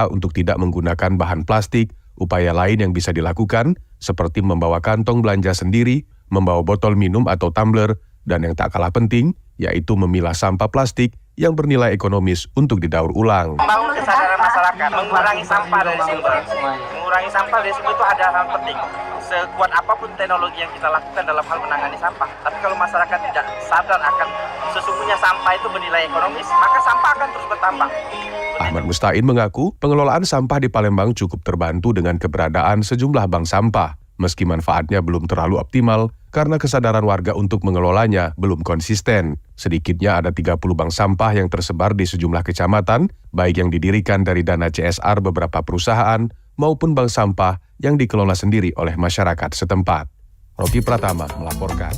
untuk tidak menggunakan bahan plastik. Upaya lain yang bisa dilakukan seperti membawa kantong belanja sendiri, membawa botol minum atau tumbler, dan yang tak kalah penting, yaitu memilah sampah plastik yang bernilai ekonomis untuk didaur ulang. Membangun kesadaran masyarakat, mengurangi sampah dari sumber. Mengurangi sampah dari sumber itu ada hal penting. Sekuat apapun teknologi yang kita lakukan dalam hal menangani sampah, tapi kalau masyarakat tidak sadar akan sesungguhnya sampah itu bernilai ekonomis, maka sampah akan terus bertambah. Ahmad Mustain mengaku pengelolaan sampah di Palembang cukup terbantu dengan keberadaan sejumlah bank sampah, meski manfaatnya belum terlalu optimal karena kesadaran warga untuk mengelolanya belum konsisten. Sedikitnya ada 30 bank sampah yang tersebar di sejumlah kecamatan, baik yang didirikan dari dana CSR beberapa perusahaan maupun bank sampah yang dikelola sendiri oleh masyarakat setempat. Rocky Pratama melaporkan.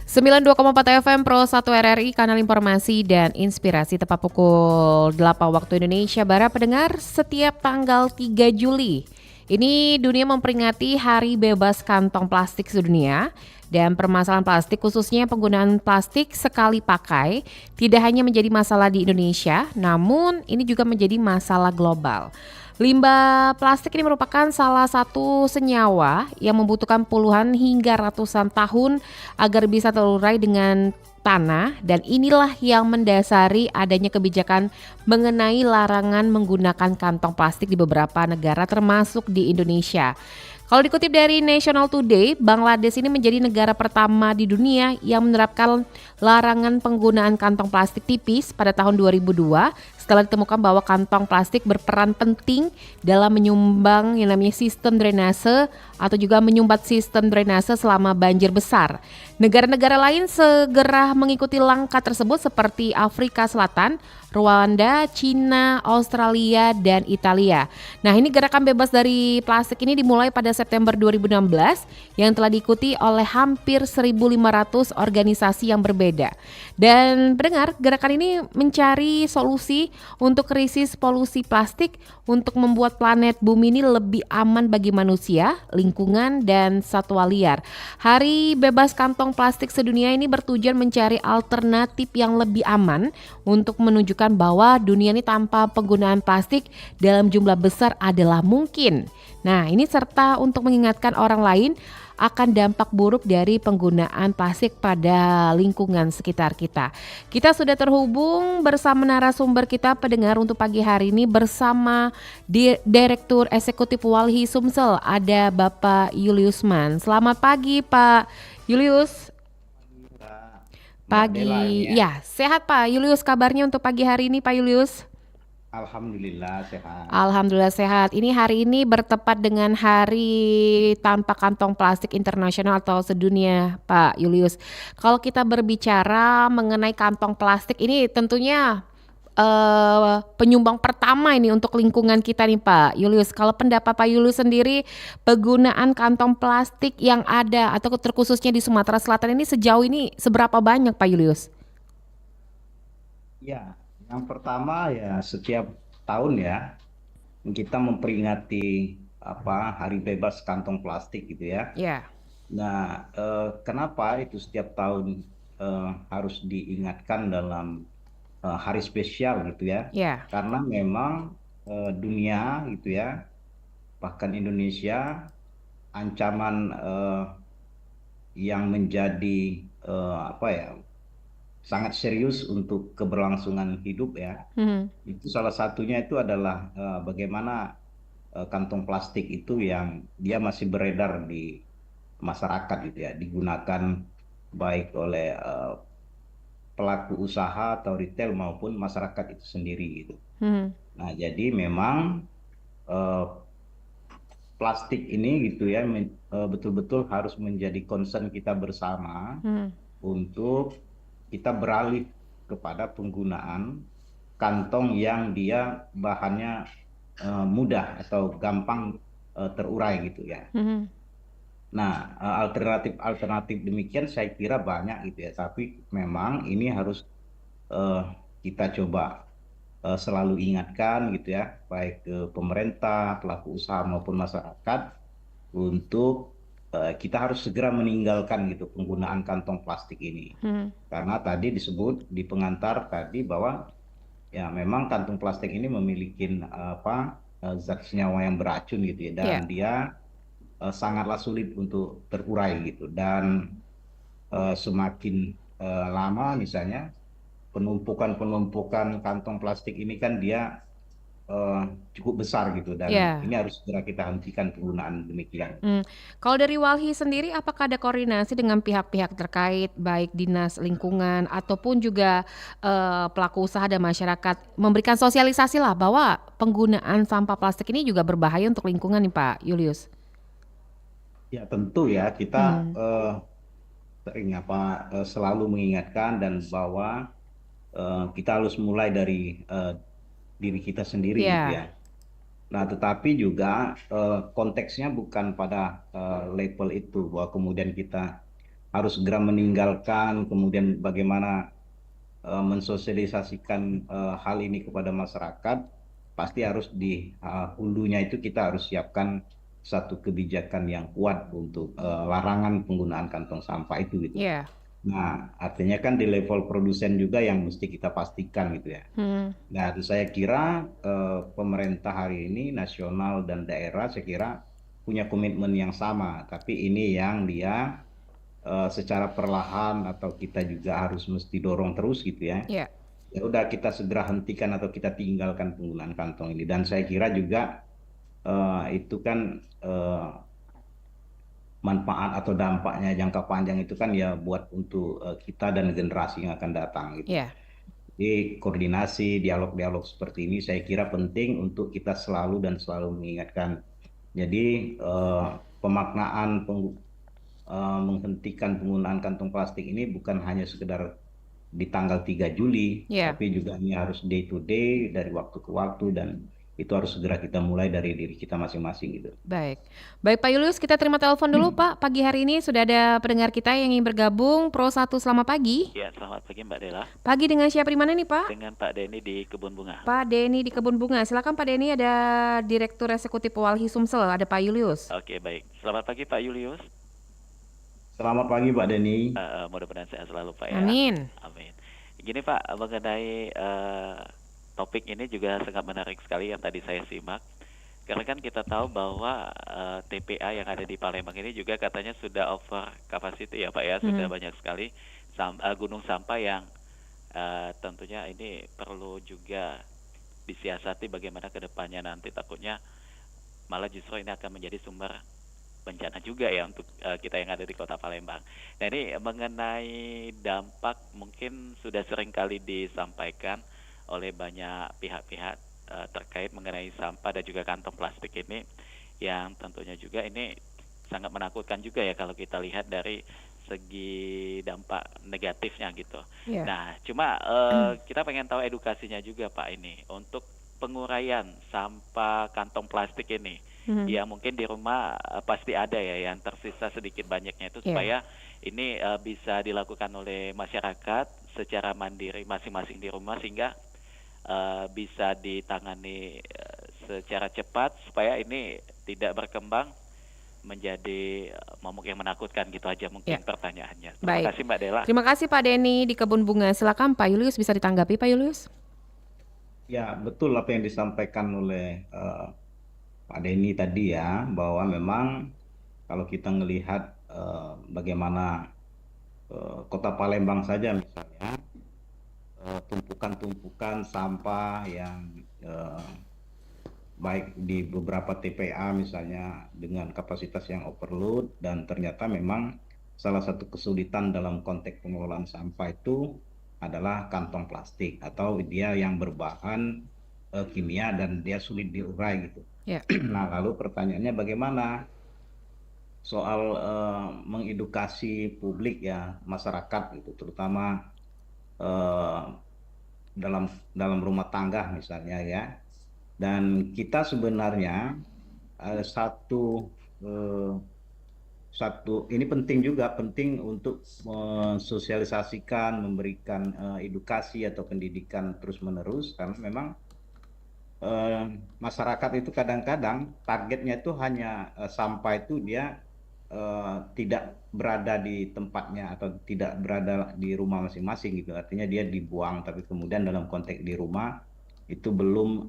92,4 FM Pro 1 RRI, kanal informasi dan inspirasi, tepat pukul 8 waktu Indonesia Barat. Pendengar, setiap tanggal 3 Juli ini dunia memperingati Hari Bebas Kantong Plastik Sedunia. Dan permasalahan plastik, khususnya penggunaan plastik sekali pakai, tidak hanya menjadi masalah di Indonesia, namun ini juga menjadi masalah global. Limbah plastik ini merupakan salah satu senyawa yang membutuhkan puluhan hingga ratusan tahun agar bisa terurai dengan tanah, dan inilah yang mendasari adanya kebijakan mengenai larangan menggunakan kantong plastik di beberapa negara termasuk di Indonesia. Kalau dikutip dari National Today, Bangladesh ini menjadi negara pertama di dunia yang menerapkan larangan penggunaan kantong plastik tipis pada tahun 2002 setelah ditemukan bahwa kantong plastik berperan penting dalam menyumbang yang namanya sistem drainase atau juga menyumbat sistem drainase selama banjir besar. Negara-negara lain segera mengikuti langkah tersebut seperti Afrika Selatan, Rwanda, Cina, Australia, dan Italia. Nah, ini gerakan bebas dari plastik ini dimulai pada September 2016 yang telah diikuti oleh hampir 1.500 organisasi yang berbeda. Dan pendengar, gerakan ini mencari solusi untuk krisis polusi plastik untuk membuat planet bumi ini lebih aman bagi manusia, lingkungan, dan satwa liar. Hari Bebas Kantong Plastik Sedunia ini bertujuan mencari alternatif yang lebih aman untuk menunjukkan bahwa dunia ini tanpa penggunaan plastik dalam jumlah besar adalah mungkin. Nah, ini serta untuk mengingatkan orang lain akan dampak buruk dari penggunaan plastik pada lingkungan sekitar kita. Kita sudah terhubung bersama narasumber kita pendengar untuk pagi hari ini bersama Direktur Eksekutif Walhi Sumsel, ada Bapak Julius Mann. Selamat pagi Pak Julius. Pagi, ya sehat Pak Julius, kabarnya untuk pagi hari ini Pak Julius? Alhamdulillah sehat. Alhamdulillah sehat. Ini hari ini bertepat dengan Hari Tanpa Kantong Plastik Internasional atau sedunia Pak Julius. Kalau kita berbicara mengenai kantong plastik ini tentunya penyumbang pertama ini untuk lingkungan kita nih Pak Julius. Kalau pendapat Pak Julius sendiri, penggunaan kantong plastik yang ada atau terkhususnya di Sumatera Selatan ini sejauh ini seberapa banyak Pak Julius? Ya, yang pertama ya setiap tahun ya kita memperingati Hari Bebas Kantong Plastik gitu ya. Ya. Nah, kenapa itu setiap tahun harus diingatkan dalam hari spesial gitu ya? Ya. Karena memang dunia gitu ya, bahkan Indonesia, ancaman yang menjadi sangat serius untuk keberlangsungan hidup ya. Itu salah satunya itu adalah bagaimana kantong plastik itu yang dia masih beredar di masyarakat gitu ya, digunakan baik oleh pelaku usaha atau retail maupun masyarakat itu sendiri gitu. Nah, jadi memang plastik ini gitu ya betul-betul harus menjadi concern kita bersama untuk kita beralih kepada penggunaan kantong yang dia bahannya mudah atau gampang terurai gitu ya. Nah, alternatif demikian saya kira banyak gitu ya, tapi memang ini harus kita coba selalu ingatkan gitu ya, baik ke pemerintah, pelaku usaha maupun masyarakat untuk kita harus segera meninggalkan gitu penggunaan kantong plastik ini. Karena tadi disebut di pengantar tadi bahwa ya memang kantong plastik ini memiliki zat senyawa yang beracun gitu ya, Ya. dan dia sangatlah sulit untuk terurai gitu. Dan semakin lama misalnya penumpukan kantong plastik ini kan dia cukup besar gitu, dan Ya. ini harus segera kita hentikan penggunaan demikian. Kalau dari Walhi sendiri, apakah ada koordinasi dengan pihak-pihak terkait, baik dinas lingkungan ataupun juga pelaku usaha dan masyarakat, memberikan sosialisasi lah bahwa penggunaan sampah plastik ini juga berbahaya untuk lingkungan nih Pak Julius? Ya tentu ya, kita sering selalu mengingatkan dan bahwa kita harus mulai dari diri kita sendiri gitu Ya. ya. Nah, tetapi juga konteksnya bukan pada level itu, bahwa kemudian kita harus segera meninggalkan, kemudian bagaimana mensosialisasikan hal ini kepada masyarakat. Pasti harus di hulunya itu kita harus siapkan satu kebijakan yang kuat untuk larangan penggunaan kantong sampah itu gitu. Ya. Nah, artinya kan di level produsen juga yang mesti kita pastikan gitu ya. Nah, saya kira pemerintah hari ini nasional dan daerah saya kira punya komitmen yang sama, tapi ini yang dia secara perlahan atau kita juga harus mesti dorong terus gitu ya. Ya. Ya udah kita segera hentikan atau kita tinggalkan penggunaan kantong ini. Dan saya kira juga itu kan manfaat atau dampaknya jangka panjang itu kan ya buat untuk kita dan generasi yang akan datang gitu. Ya. Jadi koordinasi, dialog-dialog seperti ini saya kira penting untuk kita selalu dan selalu mengingatkan. Jadi pemaknaan menghentikan penggunaan kantong plastik ini bukan hanya sekedar di tanggal 3 Juli, Ya. tapi juga ini harus day to day, dari waktu ke waktu, dan itu harus segera kita mulai dari diri kita masing-masing gitu. Baik. Baik Pak Julius, kita terima telepon dulu Pak. Pagi hari ini sudah ada pendengar kita yang ingin bergabung. Pro 1, selamat pagi. Ya, selamat pagi Mbak Dela. Pagi dengan siapa di mana nih Pak? Dengan Pak Denny di Kebun Bunga. Pak Denny di Kebun Bunga. Silakan Pak Denny, ada Direktur Eksekutif Walhi Sumsel, ada Pak Julius. Oke, baik. Selamat pagi Pak Julius. Selamat pagi Pak Denny. Mudah-mudahan sehat selalu Pak ya. Amin. Amin. Gini Pak, mengenai topik ini juga sangat menarik sekali yang tadi saya simak. Karena kan kita tahu bahwa TPA yang ada di Palembang ini juga katanya sudah over capacity ya Pak ya, sudah banyak sekali gunung sampah yang tentunya ini perlu juga disiasati bagaimana ke depannya, nanti takutnya malah justru ini akan menjadi sumber bencana juga ya untuk kita yang ada di Kota Palembang. Nah, ini mengenai dampak mungkin sudah sering kali disampaikan oleh banyak pihak-pihak terkait mengenai sampah dan juga kantong plastik ini, yang tentunya juga ini sangat menakutkan juga ya kalau kita lihat dari segi dampak negatifnya gitu. Yeah. Nah, cuma kita pengen tahu edukasinya juga Pak, ini untuk penguraian sampah kantong plastik ini. Ya mungkin di rumah pasti ada ya yang tersisa sedikit banyaknya itu, supaya ini bisa dilakukan oleh masyarakat secara mandiri masing-masing di rumah, sehingga bisa ditangani secara cepat supaya ini tidak berkembang menjadi momok yang menakutkan gitu aja mungkin pertanyaannya. Terima kasih Mbak Dela. Terima kasih Pak Denny di Kebun Bunga. Silakan Pak Julius, bisa ditanggapi Pak Julius. Ya betul apa yang disampaikan oleh Pak Denny tadi ya, bahwa memang kalau kita melihat bagaimana Kota Palembang saja misalnya, tumpukan-tumpukan sampah yang baik di beberapa TPA misalnya dengan kapasitas yang overload, dan ternyata memang salah satu kesulitan dalam konteks pengelolaan sampah itu adalah kantong plastik atau dia yang berbahan kimia dan dia sulit diurai gitu. Nah, lalu pertanyaannya bagaimana soal mengedukasi publik ya, masyarakat gitu, terutama dalam rumah tangga misalnya ya. Dan kita sebenarnya satu ini penting juga, penting untuk mensosialisasikan, memberikan edukasi atau pendidikan terus-menerus, karena memang masyarakat itu kadang-kadang targetnya itu hanya sampah itu dia tidak berada di tempatnya atau tidak berada di rumah masing-masing gitu. Artinya dia dibuang, tapi kemudian dalam konteks di rumah itu belum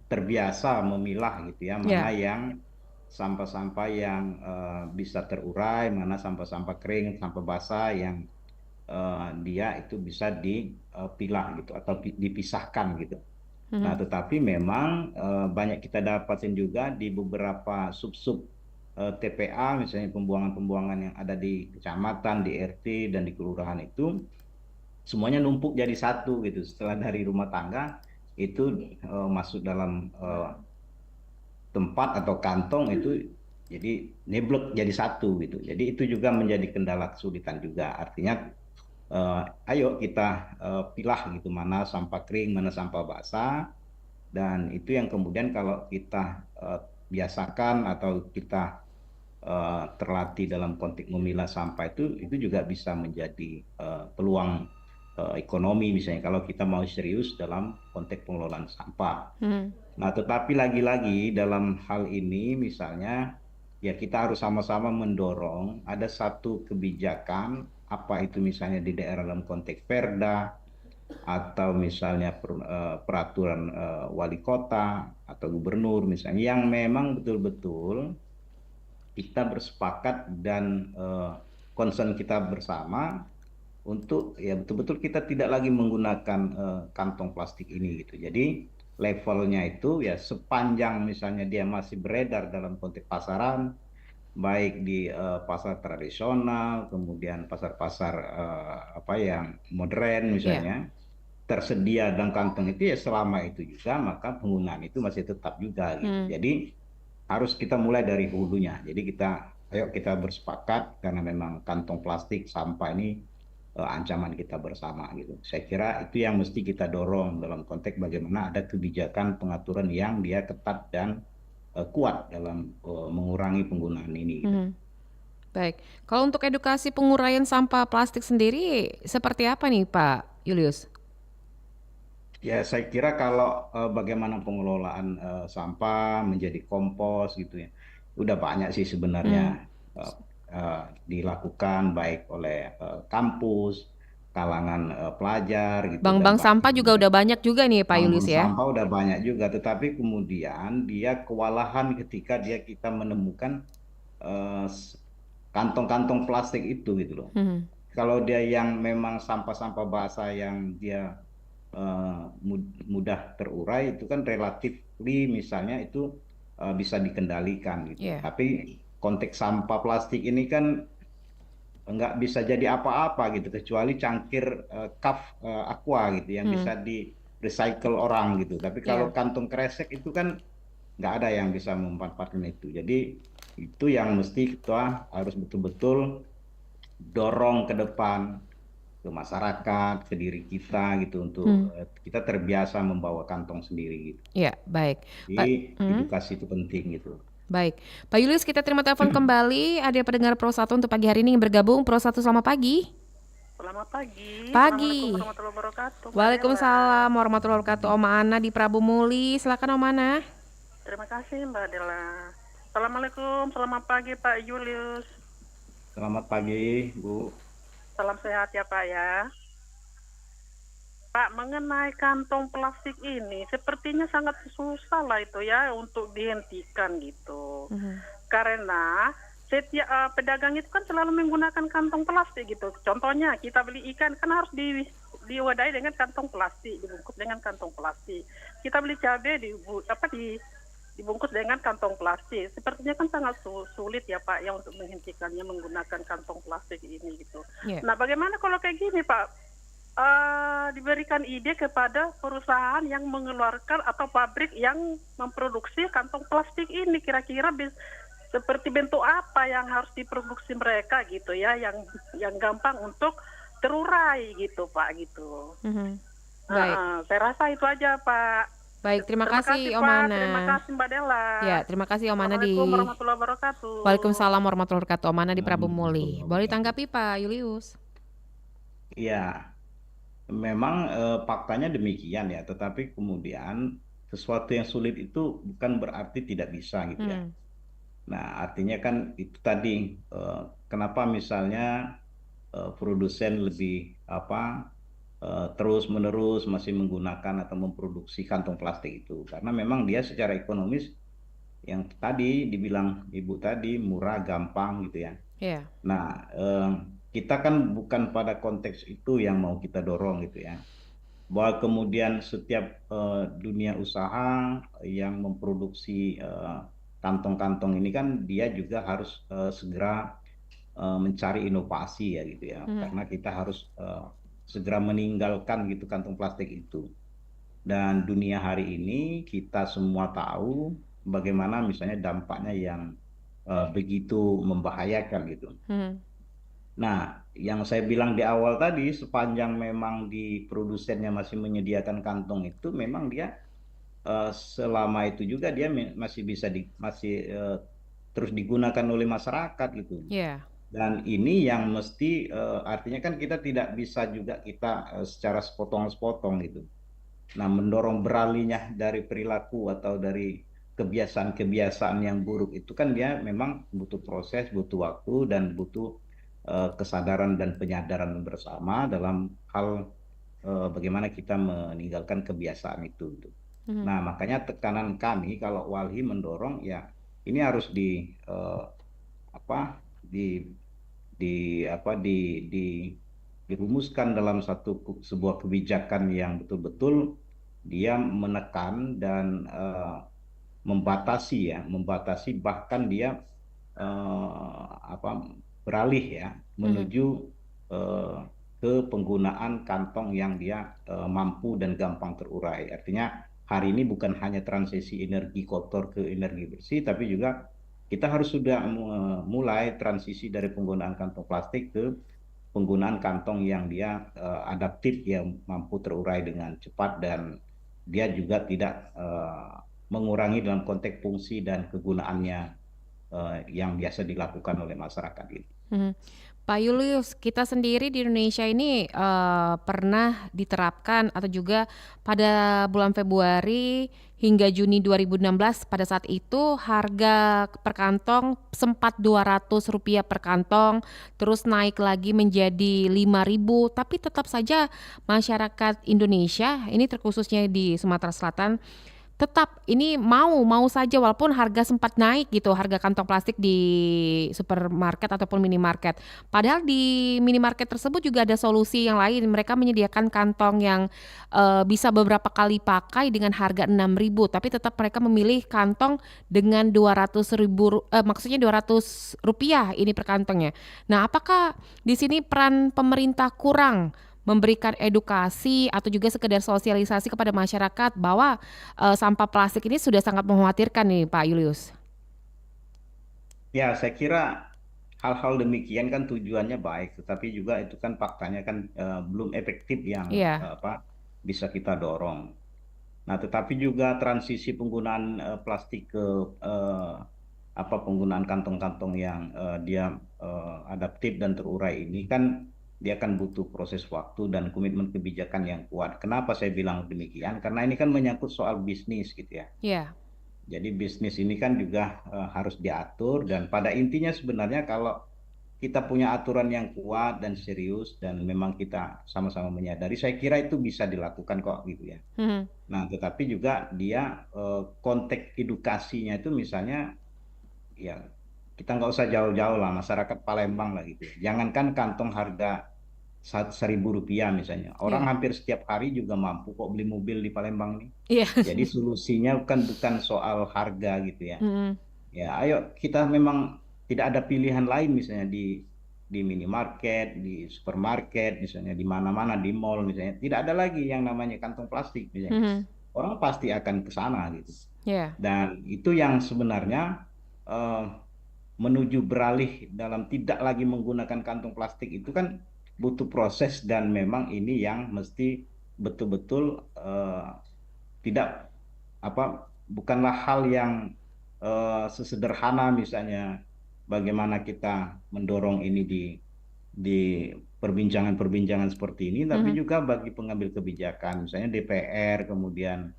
terbiasa memilah gitu ya, mana Ya. yang sampah-sampah yang bisa terurai, mana sampah-sampah kering, sampah basah yang dia itu bisa dipilah gitu atau dipisahkan gitu. Nah, Mhm. tetapi memang banyak kita dapatin juga di beberapa sub-sub TPA, misalnya pembuangan-pembuangan yang ada di kecamatan, di RT, dan di kelurahan itu, semuanya numpuk jadi satu gitu. Setelah dari rumah tangga, itu masuk dalam tempat atau kantong itu, jadi neblek jadi satu gitu. Jadi itu juga menjadi kendala kesulitan juga. Artinya, ayo kita pilah gitu, mana sampah kering, mana sampah basah. Dan itu yang kemudian kalau kita biasakan atau kita terlatih dalam konteks memilah sampah itu juga bisa menjadi peluang ekonomi misalnya kalau kita mau serius dalam konteks pengelolaan sampah. Mhm. Nah, tetapi lagi-lagi dalam hal ini misalnya ya kita harus sama-sama mendorong ada satu kebijakan apa itu misalnya di daerah dalam konteks Perda atau misalnya peraturan wali kota atau gubernur misalnya yang memang betul-betul kita bersepakat dan concern kita bersama untuk ya betul-betul kita tidak lagi menggunakan kantong plastik ini gitu. Jadi levelnya itu ya sepanjang misalnya dia masih beredar dalam konteks pasaran, baik di pasar tradisional, kemudian pasar-pasar apa yang modern Ya. misalnya, tersedia dalam kantong itu ya selama itu juga maka penggunaan itu masih tetap juga gitu. Mhm. Jadi harus kita mulai dari hulunya. Jadi ayo kita bersepakat karena memang kantong plastik sampah ini ancaman kita bersama gitu. Saya kira itu yang mesti kita dorong dalam konteks bagaimana ada kebijakan pengaturan yang dia ketat dan kuat dalam mengurangi penggunaan ini gitu. Mhm. Baik. Kalau untuk edukasi penguraian sampah plastik sendiri seperti apa nih Pak Julius? Ya, saya kira kalau bagaimana pengelolaan sampah menjadi kompos gitu ya, udah banyak sih Hmm. sebenarnya dilakukan baik oleh kampus, kalangan pelajar gitu, dan Bank-bank sampah bahkan juga udah banyak juga nih Pak Julius bank ya? sampah udah banyak juga. Tetapi kemudian dia kewalahan ketika kita menemukan eh, s- kantong-kantong plastik itu gitu loh. Mhm. Kalau dia yang memang sampah-sampah basah yang dia mudah terurai itu kan relatifly misalnya itu bisa dikendalikan gitu. Iya. Tapi konteks sampah plastik ini kan nggak bisa jadi apa-apa gitu kecuali cangkir cup aqua gitu yang Hmm. bisa di recycle orang gitu. Tapi kalau Iya. kantong kresek itu kan nggak ada yang bisa memanfaatkan itu. Jadi itu yang mesti kita harus betul-betul dorong ke depan ke masyarakat, ke diri kita gitu untuk Hmm. kita terbiasa membawa kantong sendiri gitu. Iya, baik. Jadi Pak, hmm? edukasi itu penting gitu. Baik. Pak Julius, kita terima telepon kembali. Ada pendengar Pro 1 untuk pagi hari ini yang bergabung. Pro 1 selamat pagi. Selamat pagi. Assalamualaikum Pagi. warahmatullahi wabarakatuh, Mbak Dela. Waalaikumsalam warahmatullahi wabarakatuh. Om Ana di Prabu Muli. Silakan Om Ana. Terima kasih, Mbak Dela. Assalamualaikum, selamat pagi Pak Julius. Selamat pagi, Bu. Salam sehat ya Pak ya. Pak, mengenai kantong plastik ini, sepertinya sangat susah lah itu ya untuk dihentikan gitu. Karena setiap pedagang itu kan selalu menggunakan kantong plastik gitu. Contohnya kita beli ikan kan harus diwadahi dengan kantong plastik, dibungkus dengan kantong plastik. Kita beli cabai dibungkus dengan kantong plastik. Sepertinya kan sangat sulit ya Pak ya untuk menghentikannya menggunakan kantong plastik ini gitu. Yeah. Nah, bagaimana kalau kayak gini Pak? Diberikan ide kepada perusahaan yang mengeluarkan atau pabrik yang memproduksi kantong plastik ini, kira-kira seperti bentuk apa yang harus diproduksi mereka gitu ya, yang gampang untuk terurai gitu Pak gitu. Baik. Saya rasa itu aja Pak. Baik, terima kasih Om Pak. Ana. Terima kasih Mbak Dela. Ya, terima kasih Om Ana di Assalamualaikum warahmatullahi wabarakatuh. Waalaikumsalam warahmatullahi wabarakatuh. Om Ana di Prabu Muli. Boleh tanggapi Pak Julius? Iya, memang faktanya demikian ya, tetapi kemudian sesuatu yang sulit itu bukan berarti tidak bisa gitu ya. Nah, artinya kan itu tadi kenapa misalnya produsen lebih terus-menerus masih menggunakan atau memproduksi kantong plastik itu karena memang dia secara ekonomis yang tadi dibilang Ibu tadi murah, gampang gitu ya. Iya. Nah, kita kan bukan pada konteks itu yang mau kita dorong gitu ya. Bahwa kemudian setiap dunia usaha yang memproduksi kantong-kantong ini kan dia juga harus segera mencari inovasi ya gitu ya. Karena kita harus segera meninggalkan gitu kantong plastik itu. Dan dunia hari ini kita semua tahu bagaimana misalnya dampaknya yang begitu membahayakan gitu. Nah, yang saya bilang di awal tadi, sepanjang memang di produsennya masih menyediakan kantong itu, memang dia selama itu juga dia masih bisa terus digunakan oleh masyarakat gitu. Iya. Dan ini yang mesti artinya kan kita tidak bisa juga kita secara sepotong-sepotong gitu. Nah, mendorong beralihnya dari perilaku atau dari kebiasaan-kebiasaan yang buruk itu kan dia memang butuh proses, butuh waktu, dan butuh kesadaran dan penyadaran bersama dalam hal bagaimana kita meninggalkan kebiasaan itu. Nah, makanya tekanan kami kalau Walhi mendorong ya ini harus apa di di apa dirumuskan dalam sebuah kebijakan yang betul-betul dia menekan dan membatasi bahkan dia beralih ya menuju eh, ke penggunaan kantong yang dia mampu dan gampang terurai. Artinya hari ini bukan hanya transisi energi kotor ke energi bersih, tapi juga kita harus sudah mulai transisi dari penggunaan kantong plastik ke penggunaan kantong yang dia adaptif, yang mampu terurai dengan cepat dan dia juga tidak mengurangi dalam konteks fungsi dan kegunaannya yang biasa dilakukan oleh masyarakat gitu. Pak Julius, kita sendiri di Indonesia ini pernah diterapkan atau juga pada bulan Februari hingga Juni 2016 pada saat itu harga per kantong sempat Rp200 per kantong, terus naik lagi menjadi 5.000, tapi tetap saja masyarakat Indonesia, ini terkhususnya di Sumatera Selatan, tetap ini mau saja walaupun harga sempat naik gitu, harga kantong plastik di supermarket ataupun minimarket. Padahal di minimarket tersebut juga ada solusi yang lain. Mereka menyediakan kantong yang bisa beberapa kali pakai dengan harga 6.000, tapi tetap mereka memilih kantong dengan 200.000, maksudnya Rp200 ini per kantongnya. Nah, apakah di sini peran pemerintah kurang memberikan edukasi atau juga sekedar sosialisasi kepada masyarakat bahwa sampah plastik ini sudah sangat mengkhawatirkan nih Pak Julius? Ya, saya kira hal-hal demikian kan tujuannya baik, tetapi juga itu kan faktanya kan belum efektif yang Iya. bisa kita dorong. Nah, tetapi juga transisi penggunaan plastik ke penggunaan kantong-kantong yang dia adaptif dan terurai ini kan dia akan butuh proses waktu dan komitmen kebijakan yang kuat. Kenapa saya bilang demikian? Karena ini kan menyangkut soal bisnis gitu ya. Iya. Jadi bisnis ini kan juga harus diatur dan pada intinya sebenarnya kalau kita punya aturan yang kuat dan serius dan memang kita sama-sama menyadari, saya kira itu bisa dilakukan kok gitu ya. Nah, tetapi juga dia konteks edukasinya itu misalnya ya kita nggak usah jauh-jauh lah masyarakat Palembang lah gitu. Jangankan kantong harga Rp1.000 misalnya, orang Iya. hampir setiap hari juga mampu kok beli mobil di Palembang nih. Iya. Jadi solusinya bukan soal harga gitu ya. Mm-mm. Ya, ayo kita memang tidak ada pilihan lain misalnya di minimarket, di supermarket, misalnya di mana-mana di mall misalnya tidak ada lagi yang namanya kantong plastik misalnya. Mhm. Orang pasti akan ke sana gitu. Iya. Dan itu yang sebenarnya eh, menuju beralih dalam tidak lagi menggunakan kantong plastik itu kan butuh proses dan memang ini yang mesti betul-betul tidak bukanlah hal yang sesederhana misalnya bagaimana kita mendorong ini di perbincangan-perbincangan seperti ini, tapi Mhm. juga bagi pengambil kebijakan, misalnya DPR, kemudian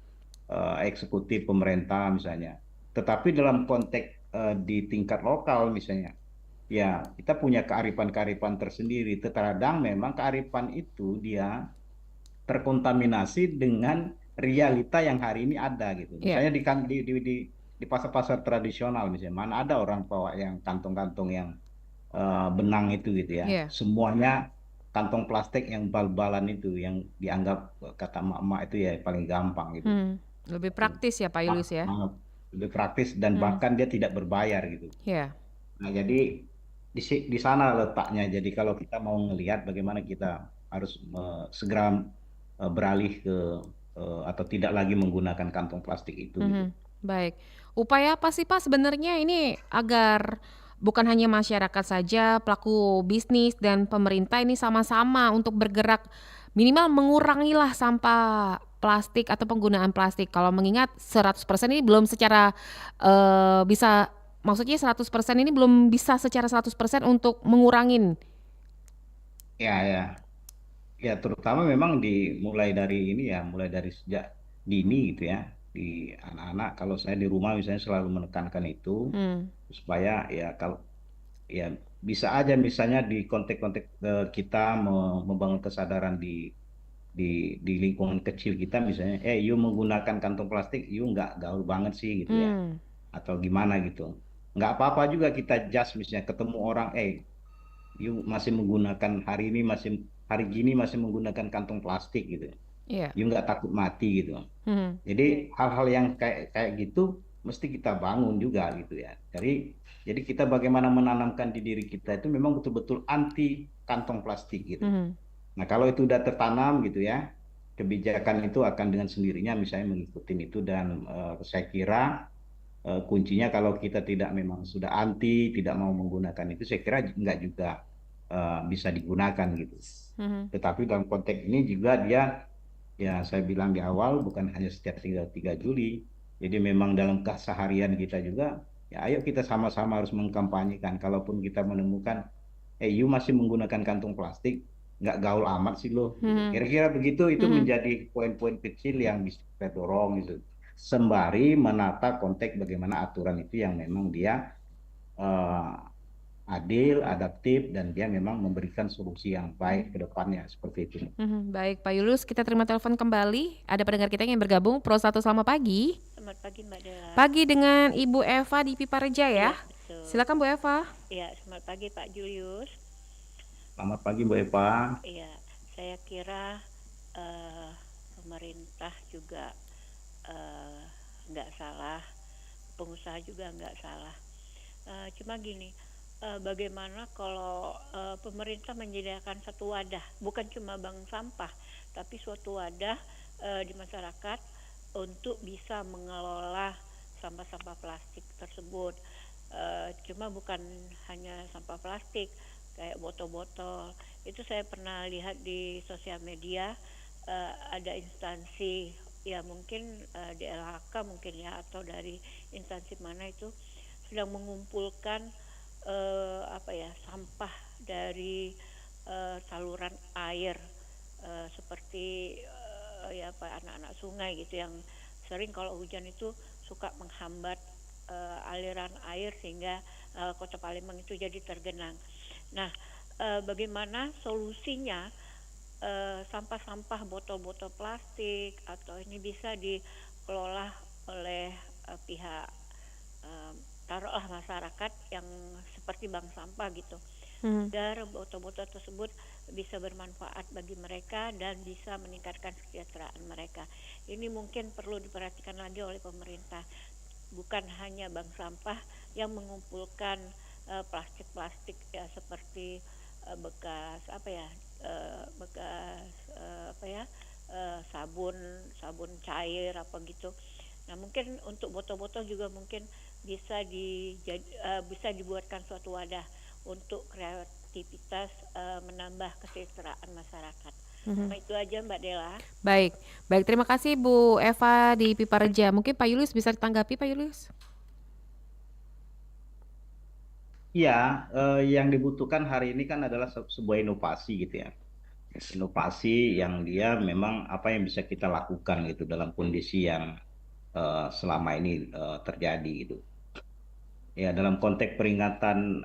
eksekutif pemerintah misalnya. Tetapi dalam konteks di tingkat lokal misalnya, ya kita punya kearifan-kearifan tersendiri. Terkadang memang kearifan itu dia terkontaminasi dengan realita yang hari ini ada gitu. Iya. Misalnya di pasar-pasar tradisional misalnya, mana ada orang bawa yang kantong-kantong yang benang itu gitu ya. Iya. Semuanya kantong plastik yang bal-balan itu yang dianggap kata emak-emak itu ya paling gampang gitu. Lebih praktis ya Pak Yulius ya. Lebih praktis dan bahkan dia tidak berbayar gitu. Iya. Nah, jadi di sana letaknya. Jadi kalau kita mau ngelihat bagaimana kita harus segera beralih ke atau tidak lagi menggunakan kantong plastik itu gitu. Baik. Upaya apa sih Pak sebenarnya ini agar bukan hanya masyarakat saja, pelaku bisnis dan pemerintah ini sama-sama untuk bergerak minimal mengurangilah sampah plastik atau penggunaan plastik. Kalau mengingat 100% ini belum secara bisa, maksudnya 100% ini belum bisa secara 100% untuk mengurangin. Ya, ya. Ya, terutama memang mulai dari ini ya, mulai dari sejak dini gitu ya, di anak-anak. Kalau saya di rumah misalnya selalu menekankan itu supaya ya kalau ya bisa aja misalnya di konteks-konteks kita membangun kesadaran di lingkungan kecil kita misalnya, you menggunakan kantong plastik, you nggak gaul banget sih gitu ya, atau gimana gitu. Nggak apa-apa juga kita just misalnya ketemu orang, you masih menggunakan hari gini masih menggunakan kantong plastik gitu. Iya. You nggak takut mati gitu. Jadi hal-hal yang kayak gitu mesti kita bangun juga gitu ya. Jadi kita bagaimana menanamkan di diri kita itu memang betul-betul anti kantong plastik gitu. Nah, kalau itu udah tertanam gitu ya, kebijakan itu akan dengan sendirinya misalnya mengikuti itu. Dan saya kira kuncinya kalau kita tidak memang sudah anti, tidak mau menggunakan itu, saya kira nggak juga bisa digunakan gitu. Tetapi dalam konteks ini juga dia, ya saya bilang di awal, bukan hanya setiap 3 Juli. Jadi memang dalam keseharian kita juga, ya ayo kita sama-sama harus mengkampanyekan. Kalaupun kita menemukan, you masih menggunakan kantong plastik, nggak gaul amat sih lo. Kira-kira begitu, itu menjadi poin-poin kecil yang bisa kita dorong gitu. Sembari menata konteks bagaimana aturan itu yang memang dia adil, adaptif, dan dia memang memberikan solusi yang baik ke depannya, seperti itu. Baik Pak Yulius, kita terima telepon kembali. Ada pendengar kita yang bergabung. Pro 1, selamat pagi. Selamat pagi Mbak Dela. Pagi dengan Ibu Eva di Pipareja ya. Betul. Silakan Bu Eva. Iya, selamat pagi Pak Julius. Selamat pagi Bu Eva. Iya, saya kira pemerintah juga nggak salah, pengusaha juga nggak salah. Cuma gini, bagaimana kalau pemerintah menyediakan satu wadah, bukan cuma bank sampah, tapi suatu wadah di masyarakat untuk bisa mengelola sampah-sampah plastik tersebut. Cuma bukan hanya sampah plastik, kayak botol-botol. Itu saya pernah lihat di sosial media, ada instansi, ya mungkin DLHK mungkin ya, atau dari instansi mana itu sedang mengumpulkan sampah dari saluran air, seperti anak-anak sungai gitu, yang sering kalau hujan itu suka menghambat aliran air sehingga Kota Palembang itu jadi tergenang. Nah, bagaimana solusinya sampah-sampah botol-botol plastik atau ini bisa dikelola oleh pihak taruhlah masyarakat yang seperti bank sampah gitu, agar botol-botol tersebut bisa bermanfaat bagi mereka dan bisa meningkatkan kesejahteraan mereka. Ini mungkin perlu diperhatikan lagi oleh pemerintah, bukan hanya bank sampah yang mengumpulkan plastik-plastik ya, seperti bekas sabun cair apa gitu. Nah, mungkin untuk botol-botol juga mungkin bisa dibuatkan suatu wadah untuk kreativitas menambah kesejahteraan masyarakat. Nah, itu aja Mbak Dela. Baik, terima kasih Bu Eva di Pipareja. Mungkin Pak Yulius bisa ditanggapi Pak Yulius? Iya, yang dibutuhkan hari ini kan adalah sebuah inovasi gitu ya. Inovasi yang dia memang apa yang bisa kita lakukan gitu dalam kondisi yang selama ini terjadi gitu. ya dalam konteks peringatan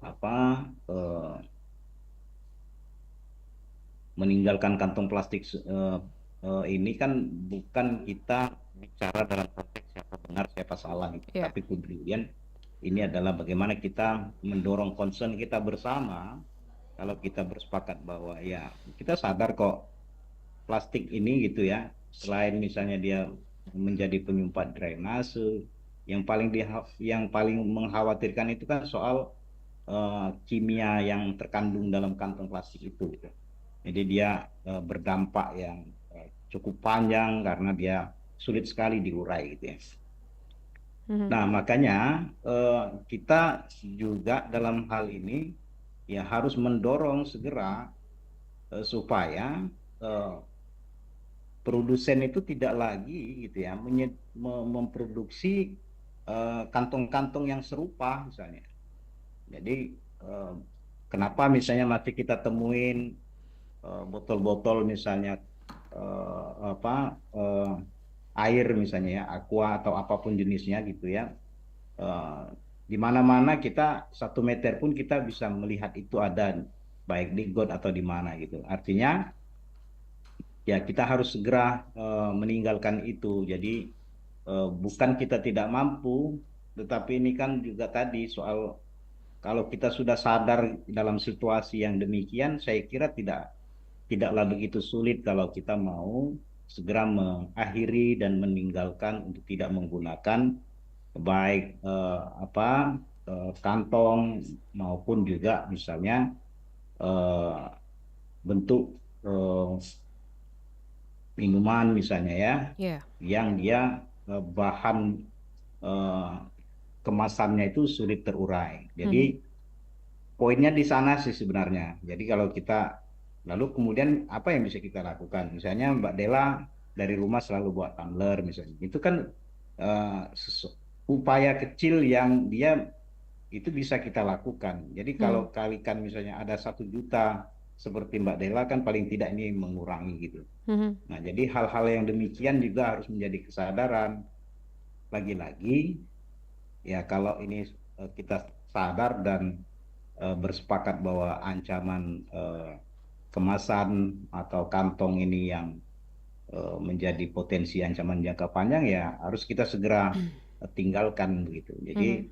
apa meninggalkan kantong plastik ini kan bukan kita bicara dalam konteks siapa benar siapa salah gitu. Yeah. Tapi kemudian ini adalah bagaimana kita mendorong concern kita bersama. Kalau kita bersepakat bahwa ya kita sadar kok plastik ini gitu ya, selain misalnya dia menjadi penyumpat drainase, yang paling mengkhawatirkan itu kan soal kimia yang terkandung dalam kantong plastik itu gitu. Jadi dia berdampak yang cukup panjang karena dia sulit sekali diurai gitu ya. Nah, makanya kita juga dalam hal ini ya harus mendorong segera supaya produsen itu tidak lagi gitu ya memproduksi kantong-kantong yang serupa misalnya. Jadi kenapa misalnya masih kita temuin botol-botol misalnya air misalnya ya, aqua atau apapun jenisnya gitu ya. Di mana-mana kita 1 meter pun kita bisa melihat itu ada, baik di got atau di mana gitu. Artinya ya kita harus segera meninggalkan itu. Jadi bukan kita tidak mampu, tetapi ini kan juga tadi soal kalau kita sudah sadar dalam situasi yang demikian, saya kira tidaklah begitu sulit kalau kita mau segera mengakhiri dan meninggalkan untuk tidak menggunakan baik kantong maupun juga misalnya bentuk minuman misalnya ya, yang dia bahan kemasannya itu sulit terurai. Jadi poinnya di sana sih sebenarnya. Jadi kalau kita lalu kemudian apa yang bisa kita lakukan? Misalnya Mbak Dela dari rumah selalu buat tumbler misalnya. Itu kan upaya kecil yang dia itu bisa kita lakukan. Jadi kalau kalikan misalnya ada 1 juta seperti Mbak Dela kan paling tidak ini mengurangi gitu. Nah, jadi hal-hal yang demikian juga harus menjadi kesadaran. Lagi-lagi ya kalau ini kita sadar dan bersepakat bahwa ancaman kemasan atau kantong ini yang menjadi potensi ancaman jangka panjang ya harus kita segera tinggalkan begitu. Jadi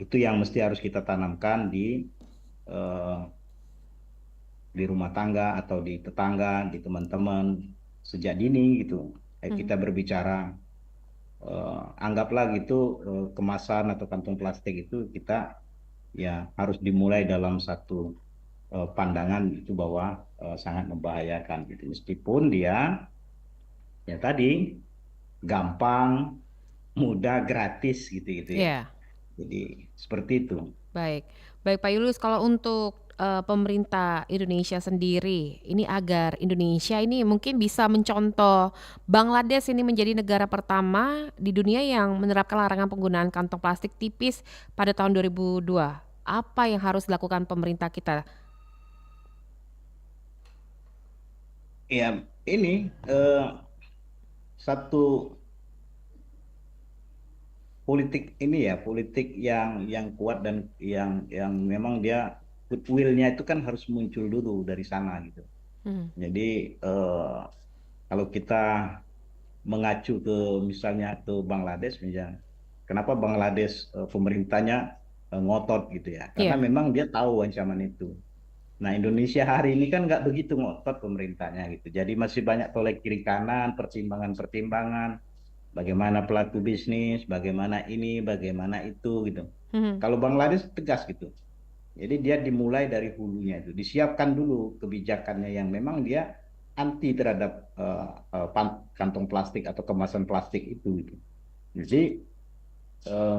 itu yang mesti harus kita tanamkan di rumah tangga atau di tetangga, di teman-teman sejak dini gitu. Kita berbicara anggaplah gitu kemasan atau kantong plastik itu kita ya harus dimulai dalam satu pandangan itu bahwa sangat membahayakan gitu. Meskipun dia ya tadi gampang, mudah, gratis gitu ya. Jadi seperti itu. Baik Pak Julius, kalau untuk pemerintah Indonesia sendiri, ini agar Indonesia ini mungkin bisa mencontoh Bangladesh ini menjadi negara pertama di dunia yang menerapkan larangan penggunaan kantong plastik tipis pada tahun 2002. Apa yang harus dilakukan pemerintah kita? Ya, ini satu politik ini ya, politik yang kuat dan yang memang dia goodwill-nya itu kan harus muncul dulu dari sana gitu. Jadi kalau kita mengacu ke misalnya ke Bangladesh misalnya, kenapa Bangladesh pemerintahnya ngotot gitu ya? Karena memang dia tahu ancaman itu. Nah, Indonesia hari ini kan nggak begitu ngotot pemerintahnya gitu. Jadi masih banyak tolak kiri kanan, pertimbangan-pertimbangan. Bagaimana pelaku bisnis, bagaimana ini, bagaimana itu gitu. Kalau Bangladesh tegas gitu. Jadi dia dimulai dari hulunya itu, disiapkan dulu kebijakannya yang memang dia anti terhadap kantong plastik atau kemasan plastik itu gitu. Jadi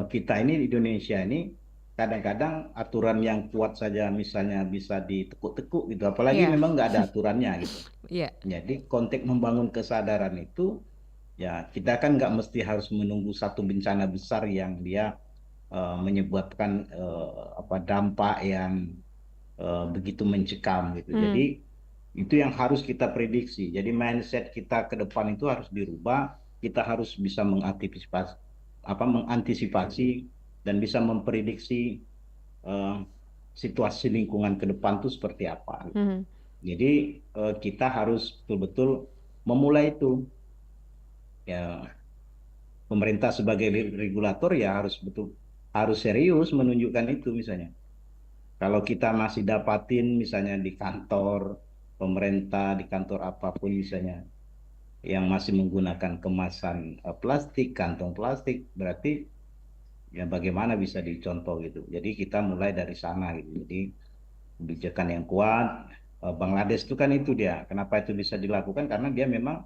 kita ini di Indonesia ini kadang-kadang aturan yang kuat saja misalnya bisa ditekuk-tekuk gitu, apalagi memang nggak ada aturannya gitu. Jadi konteks membangun kesadaran itu ya kita kan nggak mesti harus menunggu satu bencana besar yang dia menyebabkan dampak yang begitu mencekam gitu. Jadi itu yang harus kita prediksi. Jadi mindset kita ke depan itu harus dirubah. Kita harus bisa mengantisipasi mengantisipasi dan bisa memprediksi eh, situasi lingkungan ke depan itu seperti apa. Jadi kita harus betul-betul memulai itu. Ya, pemerintah sebagai regulator ya harus serius menunjukkan itu misalnya. Kalau kita masih dapatin misalnya di kantor pemerintah, di kantor apapun misalnya, yang masih menggunakan kemasan plastik, kantong plastik, berarti ya bagaimana bisa dicontoh gitu. Jadi kita mulai dari sana gitu. Jadi kebijakan yang kuat. Bangladesh itu kan itu dia. Kenapa itu bisa dilakukan? Karena dia memang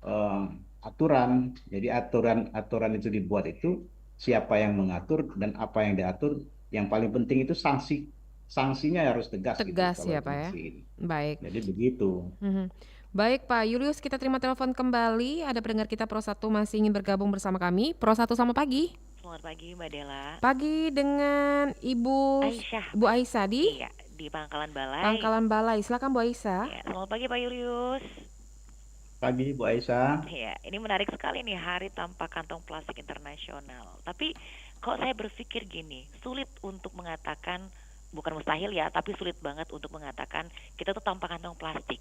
eh, aturan. Jadi aturan itu dibuat itu siapa yang mengatur dan apa yang diatur. Yang paling penting itu sanksinya harus tegas gitu Tegas kalau ya itu Pak ya. masih ini. Baik. Jadi begitu. Baik Pak Julius, kita terima telepon kembali. Ada pendengar kita Pro 1 masih ingin bergabung bersama kami. Pro 1 selamat pagi. Selamat pagi Mbak Dela. Pagi dengan Ibu Aisyah di Iya, di Pangkalan Balai. Pangkalan Balai. Silakan Bu Aisyah. Ya, selamat pagi Pak Julius. Pagi Bu Aisyah. Ya, ini menarik sekali nih Hari Tanpa Kantong Plastik Internasional. Tapi kok saya berpikir gini, sulit untuk mengatakan, bukan mustahil ya, tapi sulit banget untuk mengatakan kita tuh tanpa kantong plastik.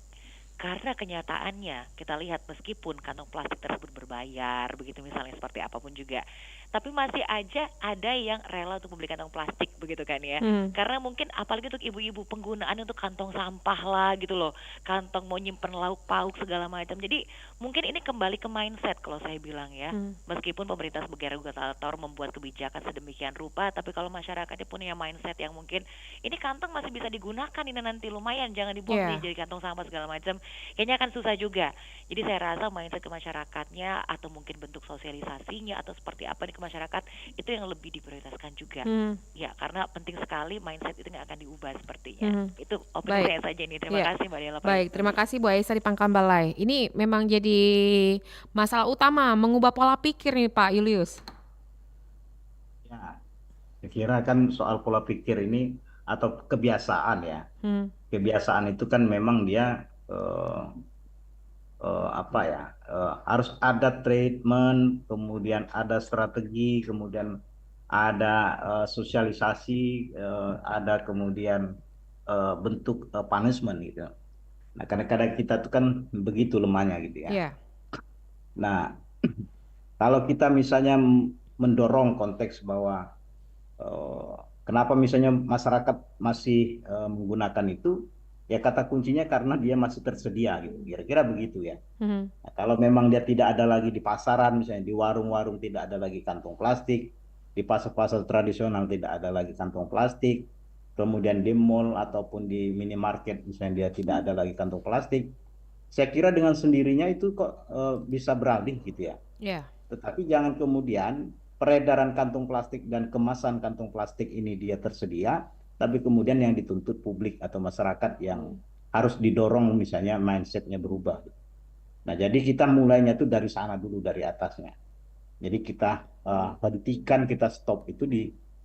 Karena kenyataannya kita lihat meskipun kantong plastik tersebut berbayar, begitu misalnya seperti apapun juga, tapi masih aja ada yang rela untuk membeli kantong plastik begitu kan ya. Karena mungkin apalagi untuk ibu-ibu penggunaan untuk kantong sampah lah gitu loh, kantong mau nyimpen lauk pauk segala macam. Jadi mungkin ini kembali ke mindset kalau saya bilang ya. Meskipun pemerintah sebagai regulator membuat kebijakan sedemikian rupa, tapi kalau masyarakatnya punya mindset yang mungkin ini kantong masih bisa digunakan ini nanti lumayan, jangan dibuang jadi kantong sampah segala macam, kayaknya akan susah juga. Jadi saya rasa mindset ke masyarakatnya atau mungkin bentuk sosialisasinya atau seperti apa nih ke masyarakat itu yang lebih diprioritaskan juga. Ya, karena penting sekali mindset itu nggak akan diubah sepertinya. Itu opini saya saja nih. Terima kasih Mbak Dela. Baik, terima kasih Bu Aisyah di Pangkalan Balai. Ini memang jadi masalah utama mengubah pola pikir nih Pak Julius. Ya, saya kira kan soal pola pikir ini atau kebiasaan ya. Kebiasaan itu kan memang dia harus ada treatment, kemudian ada strategi, kemudian ada sosialisasi, ada kemudian bentuk punishment gitu. Nah, kadang-kadang kita tuh kan begitu lemahnya gitu ya. Nah, kalau kita misalnya mendorong konteks bahwa kenapa misalnya masyarakat masih menggunakan itu, ya kata kuncinya karena dia masih tersedia gitu, kira-kira begitu ya. Nah, kalau memang dia tidak ada lagi di pasaran, misalnya di warung-warung tidak ada lagi kantong plastik, di pasar-pasar tradisional tidak ada lagi kantong plastik, kemudian di mall ataupun di minimarket misalnya dia tidak ada lagi kantong plastik, saya kira dengan sendirinya itu kok bisa beralih gitu ya. Tetapi jangan kemudian peredaran kantong plastik dan kemasan kantong plastik ini dia tersedia, tapi kemudian yang dituntut publik atau masyarakat yang harus didorong misalnya mindsetnya berubah. Nah, jadi kita mulainya itu dari sana dulu, dari atasnya. Jadi kita hentikan, kita stop itu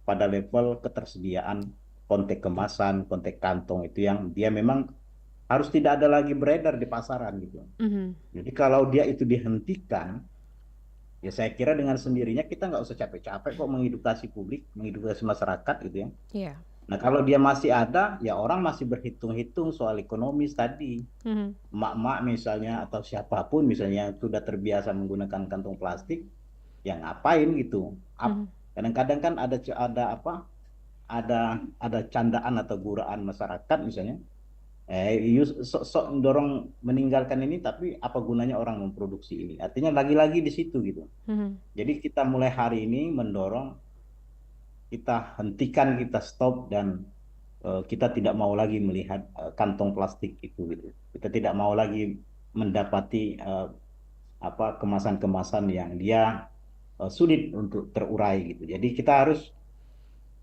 pada level ketersediaan kontek kemasan, kontek kantong itu yang dia memang harus tidak ada lagi beredar di pasaran gitu. Jadi kalau dia itu dihentikan, ya saya kira dengan sendirinya kita nggak usah capek-capek kok mengedukasi publik, mengedukasi masyarakat gitu ya. Nah, kalau dia masih ada, ya orang masih berhitung-hitung soal ekonomis tadi. Emak-emak misalnya atau siapapun misalnya yang sudah terbiasa menggunakan kantong plastik, ya ngapain gitu. Kadang-kadang kan ada candaan atau guraan masyarakat misalnya. Sok mendorong meninggalkan ini, tapi apa gunanya orang memproduksi ini? Artinya lagi-lagi di situ gitu. Jadi kita mulai hari ini mendorong, kita hentikan, kita stop, dan kita tidak mau lagi melihat kantong plastik itu gitu. Kita tidak mau lagi mendapati kemasan-kemasan yang dia sulit untuk terurai gitu. Jadi kita harus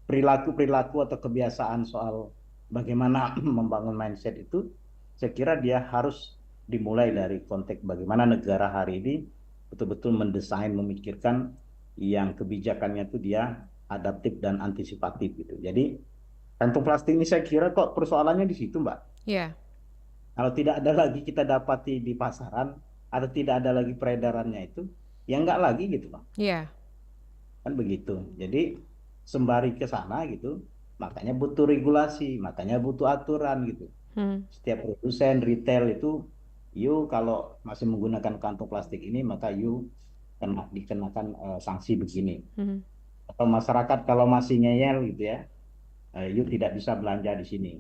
perilaku atau kebiasaan soal bagaimana membangun mindset itu, saya kira dia harus dimulai dari konteks bagaimana negara hari ini betul-betul mendesain, memikirkan yang kebijakannya itu dia adaptif dan antisipatif gitu. Jadi kantong plastik ini saya kira kok persoalannya di situ, Mbak. Kalau tidak ada lagi kita dapati di pasaran atau tidak ada lagi peredarannya itu, ya enggak lagi gitu, Bang. kan begitu. Jadi sembari ke sana gitu, makanya butuh regulasi, makanya butuh aturan gitu. Setiap produsen retail itu, you kalau masih menggunakan kantong plastik ini, maka you kena dikenakan sanksi begini. Atau masyarakat kalau masih ngeyel gitu ya, you tidak bisa belanja di sini.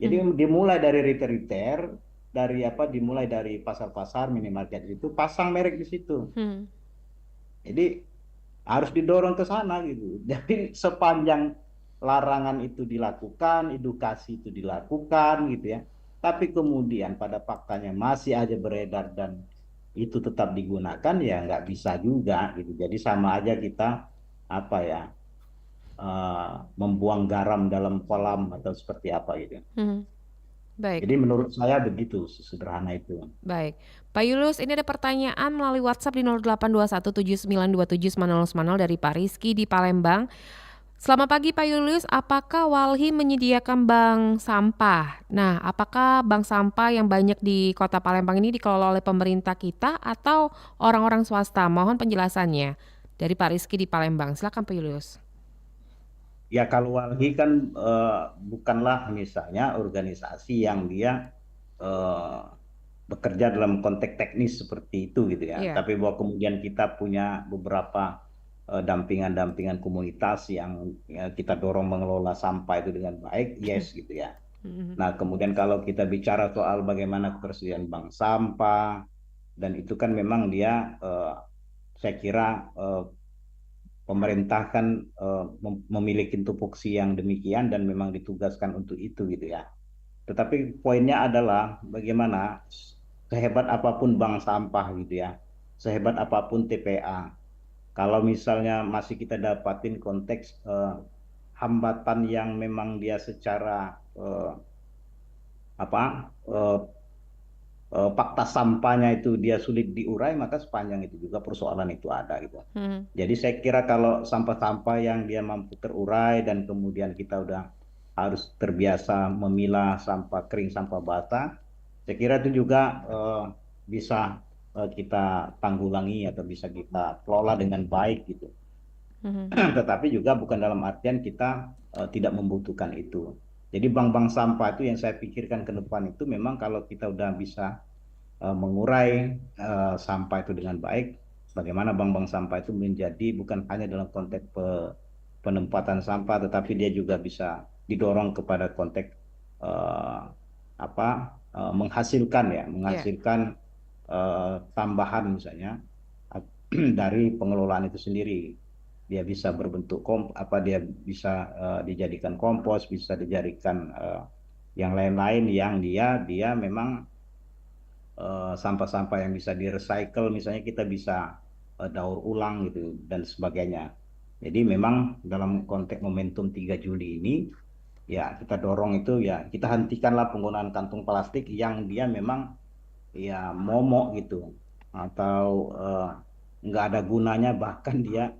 Jadi dimulai dari retail-retail, dari apa, dimulai dari pasar-pasar, minimarket itu pasang merek di situ. Jadi harus didorong ke sana gitu. Jadi sepanjang larangan itu dilakukan, edukasi itu dilakukan gitu ya. Tapi kemudian pada faktanya masih aja beredar dan itu tetap digunakan, ya nggak bisa juga gitu. Jadi sama aja kita apa ya, membuang garam dalam kolam atau seperti apa gitu. Baik. Jadi menurut saya begitu, sesederhana itu. Baik, Pak Yulus, ini ada pertanyaan melalui WhatsApp di 0821792790 dari Pak Rizky di Palembang. Selamat pagi Pak Yulus, apakah Walhi menyediakan bank sampah? Nah, apakah bank sampah yang banyak di Kota Palembang ini dikelola oleh pemerintah kita atau orang-orang swasta? Mohon penjelasannya dari Pak Rizky di Palembang. Silakan Pak Yulus. Ya kalau Walhi kan bukanlah misalnya organisasi yang dia bekerja dalam konteks teknis seperti itu gitu ya. Tapi bahwa kemudian kita punya beberapa dampingan-dampingan komunitas yang kita dorong mengelola sampah itu dengan baik, yes gitu ya. Nah kemudian kalau kita bicara soal bagaimana ketersediaan bank sampah, dan itu kan memang dia saya kira pemerintah kan memiliki tupoksi yang demikian dan memang ditugaskan untuk itu gitu ya. Tetapi poinnya adalah bagaimana sehebat apapun bank sampah gitu ya, sehebat apapun TPA, kalau misalnya masih kita dapatin konteks hambatan yang memang dia secara fakta sampahnya itu dia sulit diurai, maka sepanjang itu juga persoalan itu ada gitu. Jadi saya kira kalau sampah-sampah yang dia mampu terurai dan kemudian kita udah harus terbiasa memilah sampah kering, sampah basah, saya kira itu juga bisa kita tanggulangi atau bisa kita kelola dengan baik gitu. Tetapi juga bukan dalam artian kita tidak membutuhkan itu. Jadi bank-bank sampah itu yang saya pikirkan ke depan itu memang kalau kita udah bisa mengurai sampah itu dengan baik, bagaimana bank-bank sampah itu menjadi bukan hanya dalam konteks penempatan sampah, tetapi dia juga bisa didorong kepada konteks menghasilkan tambahan misalnya dari pengelolaan itu sendiri. Dia bisa berbentuk dia bisa dijadikan kompos, bisa dijadikan yang lain-lain yang dia memang sampah-sampah yang bisa di-recycle, misalnya kita bisa daur ulang gitu dan sebagainya. Jadi memang dalam konteks momentum 3 Juli ini ya kita dorong itu ya, kita hentikanlah penggunaan kantung plastik yang dia memang ya momok gitu atau nggak ada gunanya, bahkan dia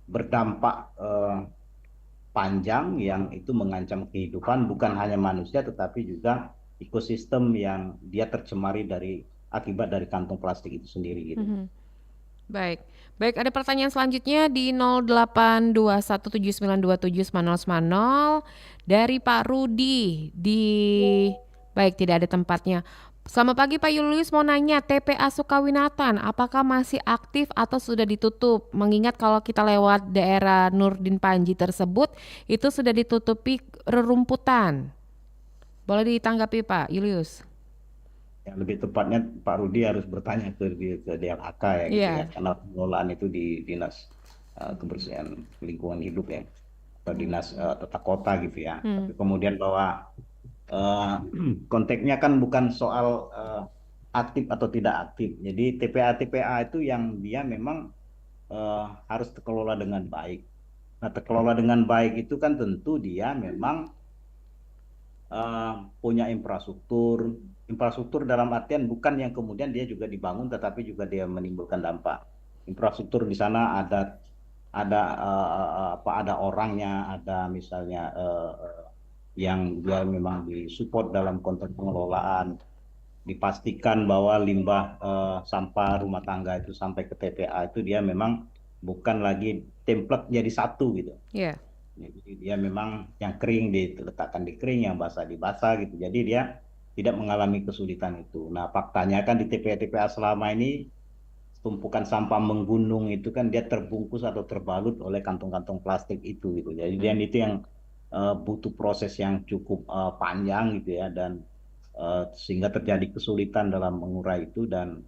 berdampak panjang yang itu mengancam kehidupan bukan hanya manusia tetapi juga ekosistem yang dia tercemari akibat dari kantong plastik itu sendiri gitu. Baik, ada pertanyaan selanjutnya di 0821792790 dari Pak Rudi baik, tidak ada tempatnya. Selamat pagi Pak Julius, mau nanya TPA Sukawinatan apakah masih aktif atau sudah ditutup? Mengingat kalau kita lewat daerah Nurdin Panji tersebut itu sudah ditutupi rerumputan. Boleh ditanggapi Pak Julius? Yang lebih tepatnya Pak Rudi harus bertanya ke DLHK ya, gitu ya, karena pengelolaan itu di Dinas Kebersihan Lingkungan Hidup ya, atau Dinas Tata Kota gitu ya. Tapi kemudian bahwa konteksnya kan bukan soal aktif atau tidak aktif. Jadi TPA itu yang dia memang harus terkelola dengan baik. Nah, terkelola dengan baik itu kan tentu dia memang punya infrastruktur dalam artian bukan yang kemudian dia juga dibangun tetapi juga dia menimbulkan dampak. Infrastruktur di sana ada orangnya, ada misalnya yang dia memang disupport dalam konteks pengelolaan, dipastikan bahwa limbah sampah rumah tangga itu sampai ke TPA itu dia memang bukan lagi template jadi satu gitu. Iya. Jadi dia memang yang kering diletakkan di kering, yang basah di basah gitu. Jadi dia tidak mengalami kesulitan itu. Nah, faktanya kan di TPA-TPA selama ini tumpukan sampah menggunung itu kan dia terbungkus atau terbalut oleh kantong-kantong plastik itu gitu. Jadi dia itu yang butuh proses yang cukup panjang gitu ya, dan sehingga terjadi kesulitan dalam mengurai itu dan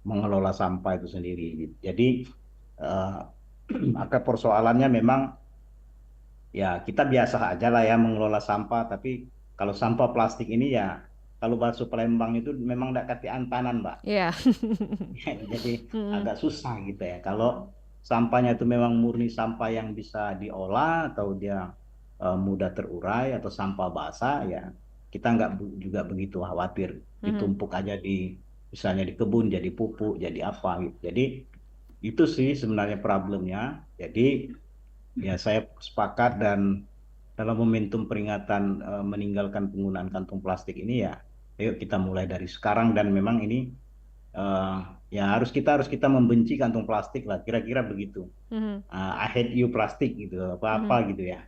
mengelola sampah itu sendiri gitu. Jadi eh, akar persoalannya memang ya kita biasa aja lah ya mengelola sampah, tapi kalau sampah plastik ini ya kalau bakso Palembang itu memang tidak kati antanan, Mbak. Iya. Jadi Mm-mm. agak susah gitu ya. Kalau sampahnya itu memang murni sampah yang bisa diolah atau dia mudah terurai atau sampah basah ya kita nggak juga begitu khawatir Mhm. ditumpuk aja di misalnya di kebun jadi pupuk jadi apa gitu. Jadi itu sih sebenarnya problemnya. Jadi ya saya sepakat, dan dalam momentum peringatan meninggalkan penggunaan kantong plastik ini ya ayo kita mulai dari sekarang, dan memang ini eh, ya harus kita membenci kantong plastik lah, kira-kira begitu. Mhm. I hate you plastik gitu, Mhm. apa-apa gitu ya.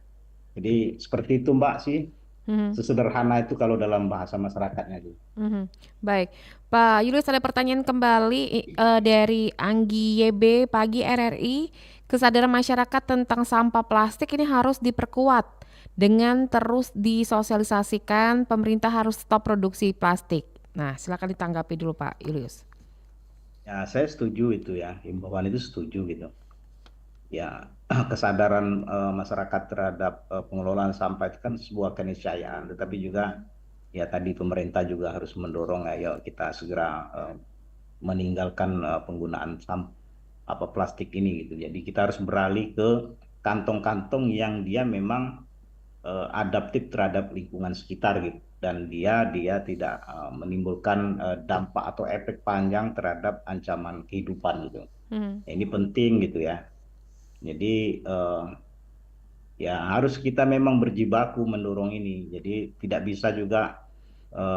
Jadi seperti itu Mbak sih, Mhm. sesederhana itu kalau dalam bahasa masyarakatnya tuh. Mhm. Baik, Pak Julius ada pertanyaan kembali dari Anggi YB Pagi RRI. Kesadaran masyarakat tentang sampah plastik ini harus diperkuat dengan terus disosialisasikan. Pemerintah harus stop produksi plastik. Nah, silakan ditanggapi dulu Pak Julius. Ya saya setuju itu ya, himbauan itu setuju gitu. Ya kesadaran masyarakat terhadap pengelolaan sampah itu kan sebuah keniscayaan, tetapi juga ya tadi pemerintah juga harus mendorong ya kita segera meninggalkan penggunaan plastik ini gitu. Jadi kita harus beralih ke kantong-kantong yang dia memang adaptif terhadap lingkungan sekitar gitu, dan dia tidak menimbulkan dampak atau efek panjang terhadap ancaman kehidupan gitu. Mhm. Ya, ini penting gitu ya. Jadi ya harus kita memang berjibaku mendorong ini. Jadi tidak bisa juga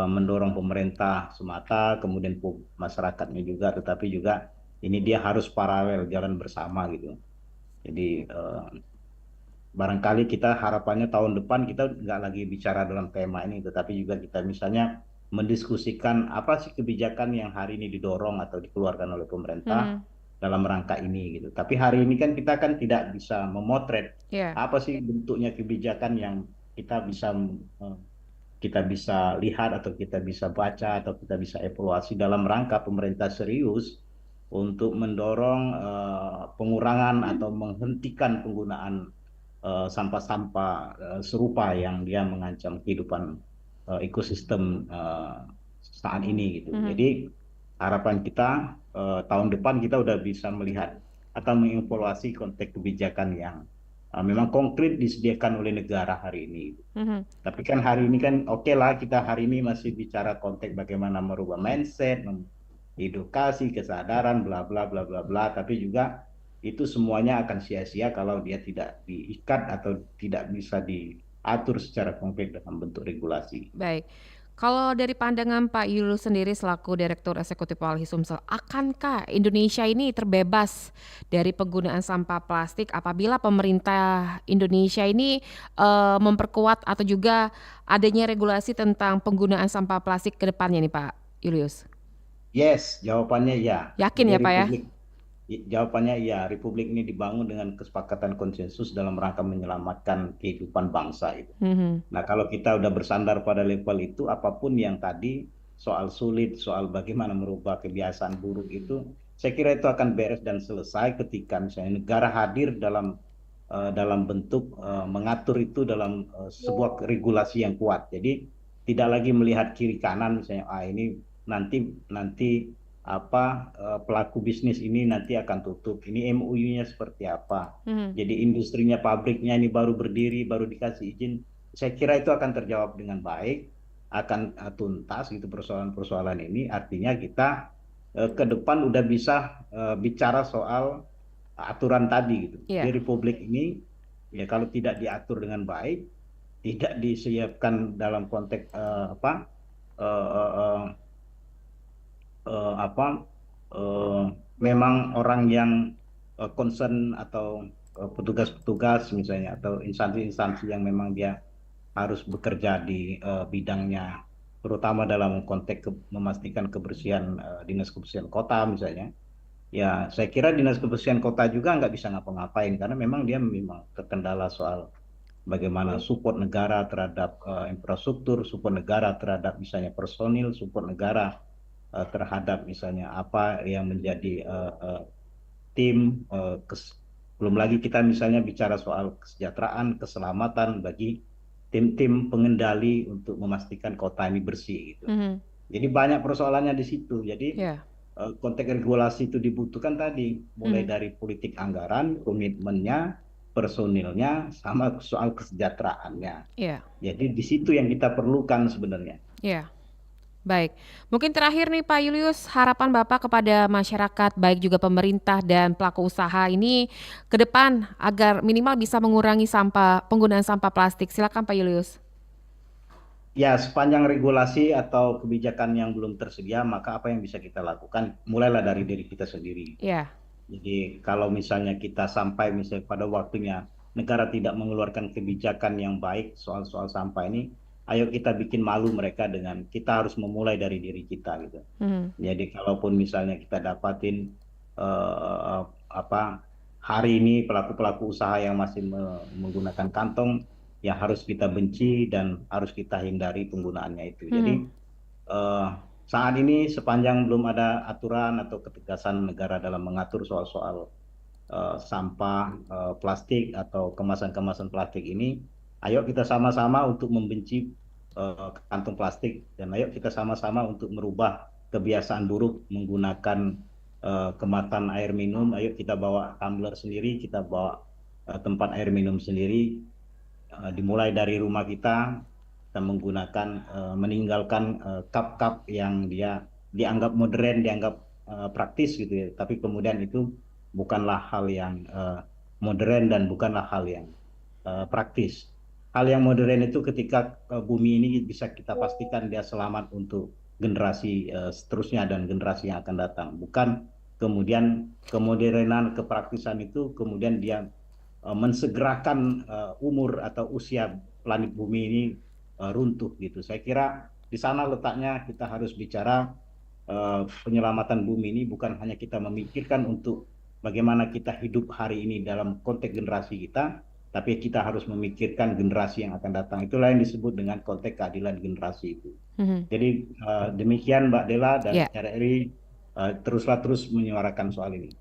mendorong pemerintah semata, kemudian masyarakatnya juga, tetapi juga ini dia harus paralel jalan bersama gitu. Jadi barangkali kita harapannya tahun depan kita nggak lagi bicara dalam tema ini, tetapi juga kita misalnya mendiskusikan apa sih kebijakan yang hari ini didorong atau dikeluarkan oleh pemerintah Mhm. dalam rangka ini gitu. Tapi hari ini kan kita kan tidak bisa memotret Ya. apa sih bentuknya kebijakan yang kita bisa eh, kita bisa lihat atau kita bisa baca atau kita bisa evaluasi dalam rangka pemerintah serius untuk mendorong pengurangan atau menghentikan penggunaan sampah-sampah serupa yang dia mengancam kehidupan ekosistem saat ini gitu. Mhm. Jadi harapan kita tahun depan kita udah bisa melihat atau mengevaluasi konteks kebijakan yang memang konkret disediakan oleh negara hari ini. Mhm. Tapi kan hari ini kan oke lah kita hari ini masih bicara konteks bagaimana merubah mindset, edukasi, kesadaran, bla bla bla bla bla. Tapi juga itu semuanya akan sia-sia kalau dia tidak diikat atau tidak bisa diatur secara konkret dalam bentuk regulasi. Baik. Kalau dari pandangan Pak Yulus sendiri selaku Direktur Eksekutif Walhi Sumsel, akankah Indonesia ini terbebas dari penggunaan sampah plastik apabila pemerintah Indonesia ini memperkuat atau juga adanya regulasi tentang penggunaan sampah plastik ke depannya nih Pak Julius? Yes, jawabannya ya. Yakin Jadi ya Pak ya? jawabannya iya, Republik ini dibangun dengan kesepakatan konsensus dalam rangka menyelamatkan kehidupan bangsa itu. Mhm. Nah, kalau kita udah bersandar pada level itu, apapun yang tadi soal sulit, soal bagaimana merubah kebiasaan buruk itu, saya kira itu akan beres dan selesai ketika misalnya negara hadir dalam bentuk mengatur itu dalam sebuah regulasi yang kuat. Jadi tidak lagi melihat kiri kanan misalnya ini nanti nanti pelaku bisnis ini nanti akan tutup. Ini MOU-nya seperti apa? Mhm. Jadi industrinya, pabriknya ini baru berdiri, baru dikasih izin. Saya kira itu akan terjawab dengan baik, akan tuntas gitu persoalan-persoalan ini. Artinya kita ke depan udah bisa bicara soal aturan tadi gitu. Di Iya. Republik ini ya kalau tidak diatur dengan baik, tidak disiapkan dalam konteks eh, eh, eh, eh, apa memang orang yang concern atau petugas-petugas misalnya atau instansi-instansi yang memang dia harus bekerja di bidangnya, terutama dalam konteks memastikan kebersihan dinas kebersihan kota misalnya. Ya, saya kira dinas kebersihan kota juga nggak bisa ngapa-ngapain karena memang dia memang terkendala soal bagaimana support negara terhadap infrastruktur, support negara terhadap misalnya personil, support negara terhadap misalnya apa yang menjadi tim, belum lagi kita misalnya bicara soal kesejahteraan, keselamatan bagi tim-tim pengendali untuk memastikan kota ini bersih gitu. Jadi banyak persoalannya di situ. Jadi konteks regulasi itu dibutuhkan tadi, mulai dari politik anggaran, komitmennya, personilnya, sama soal kesejahteraannya. Jadi di situ yang kita perlukan sebenarnya. Baik, mungkin terakhir nih Pak Julius, harapan Bapak kepada masyarakat, baik juga pemerintah dan pelaku usaha ini ke depan agar minimal bisa mengurangi penggunaan sampah plastik. Silakan Pak Julius. Ya, sepanjang regulasi atau kebijakan yang belum tersedia, maka apa yang bisa kita lakukan? Mulailah dari diri kita sendiri. Jadi kalau misalnya kita sampai misalnya pada waktunya negara tidak mengeluarkan kebijakan yang baik soal sampah ini, ayo kita bikin malu mereka dengan kita harus memulai dari diri kita gitu. Jadi kalaupun misalnya kita dapatin hari ini pelaku-pelaku usaha yang masih menggunakan kantong, ya harus kita benci dan harus kita hindari penggunaannya itu. Jadi saat ini sepanjang belum ada aturan atau ketegasan negara dalam mengatur soal-soal sampah plastik atau kemasan-kemasan plastik ini, ayo kita sama-sama untuk membenci kantong plastik dan ayo kita sama-sama untuk merubah kebiasaan buruk menggunakan kemasan air minum. Ayo kita bawa tumbler sendiri, kita bawa tempat air minum sendiri. Dimulai dari rumah kita menggunakan meninggalkan cup-cup yang dia dianggap modern, dianggap praktis gitu ya. Tapi kemudian itu bukanlah hal yang modern dan bukanlah hal yang praktis. Hal yang modern itu ketika bumi ini bisa kita pastikan dia selamat untuk generasi seterusnya dan generasi yang akan datang. Bukan kemudian kemodernan, kepraktisan itu kemudian dia mensegerakan umur atau usia planet bumi ini runtuh gitu. Saya kira di sana letaknya kita harus bicara penyelamatan bumi ini bukan hanya kita memikirkan untuk bagaimana kita hidup hari ini dalam konteks generasi kita, tapi kita harus memikirkan generasi yang akan datang. Itulah yang disebut dengan konteks keadilan generasi itu. Jadi demikian Mbak Dela dan RRI teruslah menyuarakan soal ini.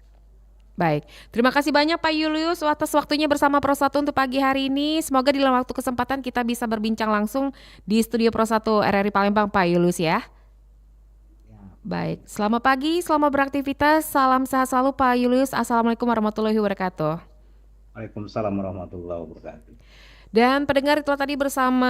Baik, terima kasih banyak Pak Julius atas waktunya bersama Pro 1 untuk pagi hari ini. Semoga di lain waktu kesempatan kita bisa berbincang langsung di studio Pro 1 RRI Palembang Pak Julius ya. Baik, selamat pagi, selamat beraktivitas, salam sehat selalu Pak Julius. Assalamualaikum warahmatullahi wabarakatuh. Waalaikumsalam warahmatullahi wabarakatuh. Dan pendengar itulah tadi bersama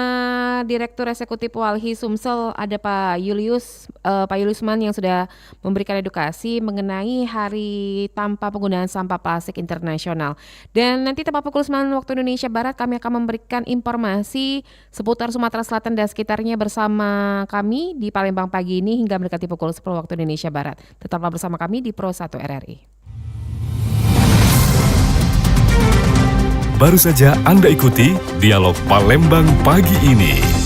Direktur Eksekutif Walhi Sumsel ada Pak Juliusman yang sudah memberikan edukasi mengenai Hari Tanpa Penggunaan Sampah Plastik Internasional. Dan nanti tepat pukul 9 waktu Indonesia Barat kami akan memberikan informasi seputar Sumatera Selatan dan sekitarnya bersama kami di Palembang pagi ini hingga mendekati pukul 10 waktu Indonesia Barat. Tetaplah bersama kami di Pro 1 RRI. Baru saja Anda ikuti Dialog Palembang pagi ini.